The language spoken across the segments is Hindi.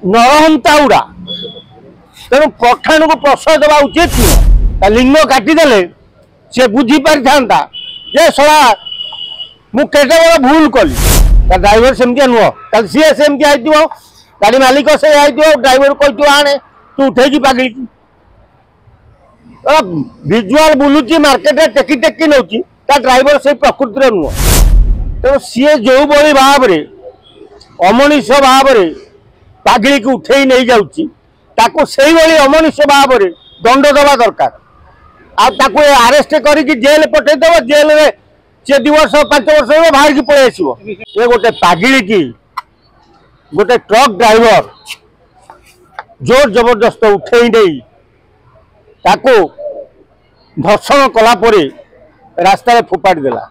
नरहंता गुड़ा तेणु पठाण को प्रश्रय देवा उचित नुह लिंग काटिदेले सी बुझी पारि था जे सला मुझे बड़ा भूल कली ड्राइवर सेमती नुह सी सेमती आई गाड़ी मालिक से ड्राइवर कही आने तू उठे पागल विजुआल बुलूची मार्केट टेकी टेकी नौ ड्राइवर से प्रकृति नुह तेणु सी जो भाई भाव में अमनिष भाव में पागली की उठे नहीं जाऊँ से अमनिष भाव में दंड दवा दरकार आरेस्ट करके जेल पठेदेव जेल में सी 2 वर्ष 5 वर्ष बाहर की पलि आस गोटे पागली की गोटे ट्रक ड्राइवर जोर जबरदस्त उठे नहीं धर्षण कलापर रास्ता फोपाड़ी देला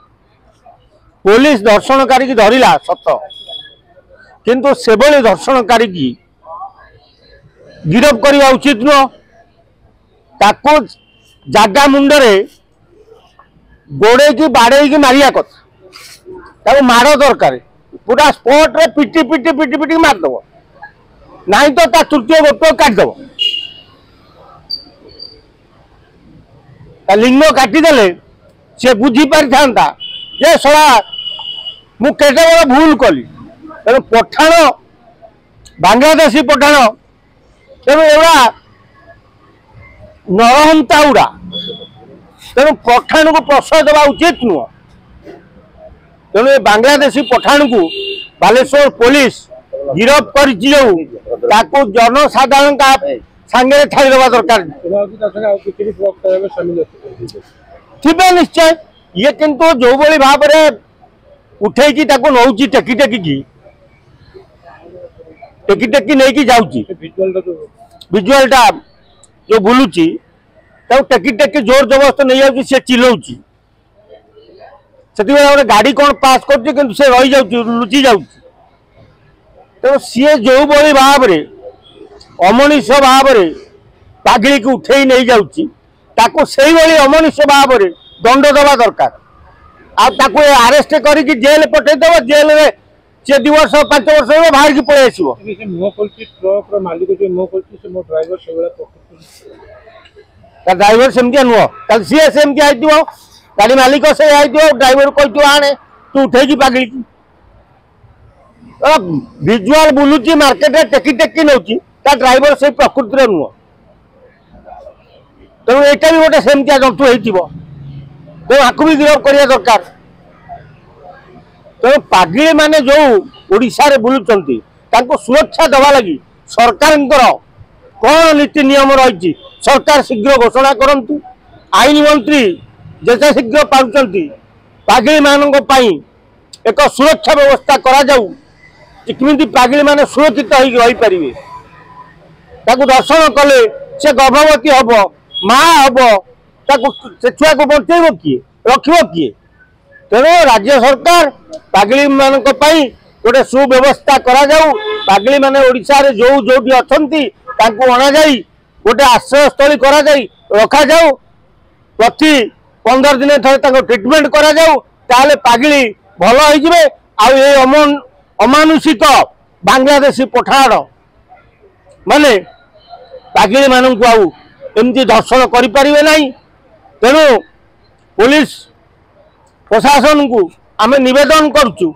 पुलिस धर्षणकारी की धरला सत किंतु से धर्षणकारी की गिरफ करवा उचित नुह ताको जागा मुंडरे गोड़े की बाड़े की मारिया कथा माड़ दरकार पूरा स्पॉट रे पिटी पिटी पिटी पिटी मारदेव नहीं तो ता तृतीय गोट काटिदेव लिंग काटिदेले सी बुझी पारि था जे सला मुझे बड़ा भूल कली तेणु पठाण बांग्लादेशी पठाण तेणु एवं नरहंता गुड़ा तेणु पठाण को प्रश्रय देवा उचित नुह तेणु बांग्लादेशी पठाण को बालेश्वर पुलिस गिरफ कर जनसाधारण का सांगे छाड़देवा दरकार थे निश्चय ये किंतु जो भाई भाव में उठे नौ टेकी टेकी टेकी टेकी नहीं जाऊँगी विजुआलटा जो बुलूची टेकी टेकी जोर जबरदस्त नहीं जाऊँगी सी चिल्लाऊँगी से गोटे गाड़ी कौन पास कर रही लुचि जाऊँगी तेणु सी जो भाई भाव में अमनिष भाव में पागली की उठे नहीं जाऊँगी से अमनिष भाव में दंड दवा दरकार आरेस्ट करके जेल पठेदेव जेल में सी 2 वर्ष 5 वर्ष बाहर की पलि आस ड्राइवर सेमती नुह सी सेमती आई गाड़ी मालिक से ड्राइवर कही आने तू उठे पागल विजुआल बुलूची मार्केट टेकी टेकी नौ ड्राइवर से प्रकृति नुह तेणु यहाँ भी गोटे सेमती जंतु हो आपको भी गिरफ करने दरकार तेणु पागली माने जो ओडिशा रे बुलुचंती तांको सुरक्षा दवा लगी सरकार कौन नीति नियम रही सरकार शीघ्र घोषणा करंतु आईन मंत्री जैसे शीघ्र पारुचंती पागली मानक पई एक सुरक्षा व्यवस्था करा जाऊ किमिति पागली माने सुरक्षित होई रही परिवे ताको दर्शन कले से गर्भवती हब माँ हब से छुआ को बचेब किए रखिब किए तेणु राज्य सरकार पागली मानक पई गोटे सुव्यवस्था करा जाऊ पागली माने ओडिशा रे जो जोटी अछंती तांको अणा जाई गोटे आश्रयस्थली करा जाई रखा जाऊ प्रति 15 दिन थे ट्रिटमेंट करा जाऊ ताले पागली भल हो जिवे आउ ए अमानुषिक बांग्लादेशी पठाण माने पागली मानक आउ एमती दर्शन करें ना तेणु पुलिस प्रशासन को आम नवेदन करुचु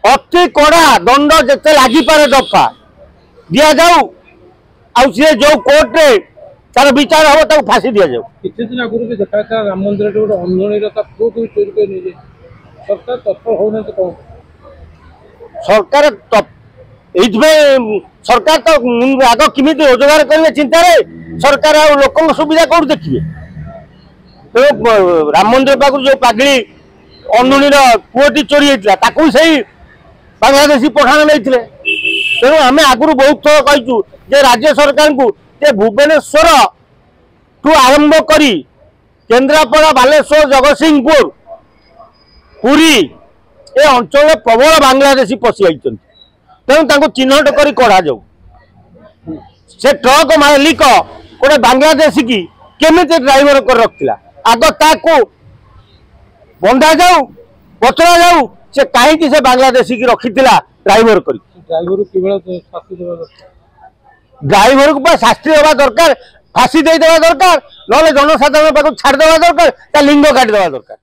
अति कड़ा दंड जिते लगिपे दफा दि जाऊ सी जो कोर्ट रे तार विचार हम तक फांसी दि जाऊ किसी दिन आगुरी भी देखा था राम मंदिर गोटे अंजनी पुओ को चोरी कर नहीं सरकार तत्पर होना कौन सरकार सरकार तो आग किमी रोजगार करेंगे चिंतार सरकार आ लोक सुविधा कौन देखिए राम मंदिर पाख जो पागली अंधुणीर पुओटी चोरी होता से बांग्लादेशी पठाण नहीं तेणु आम आगुरी बहुत थर कहीचु जे राज्य सरकार को भुवनेश्वर ठू आरंभ करी केन्द्रापड़ा बालेश्वर जगतसिंहपुर पुरी ए अंचल प्रबल बांग्लादेशी पशि आई तेणु चिन्हट कर कढ़ा जाऊ से ट्रक मालिक गोटे बांग्लादेशी की केमिति ड्राइवर कर रखिला आग ताकू बंधा जाऊ पचरा जाऊ से कहीं से बांग्लादेशी की रखी ड्राइवर कर ड्राइवर को शास्ति देवा दरकार फाशी देवा दरकार ना जनसाधारण पाक छाड़देवा दरकार लिंग काटिदेवा दरकार।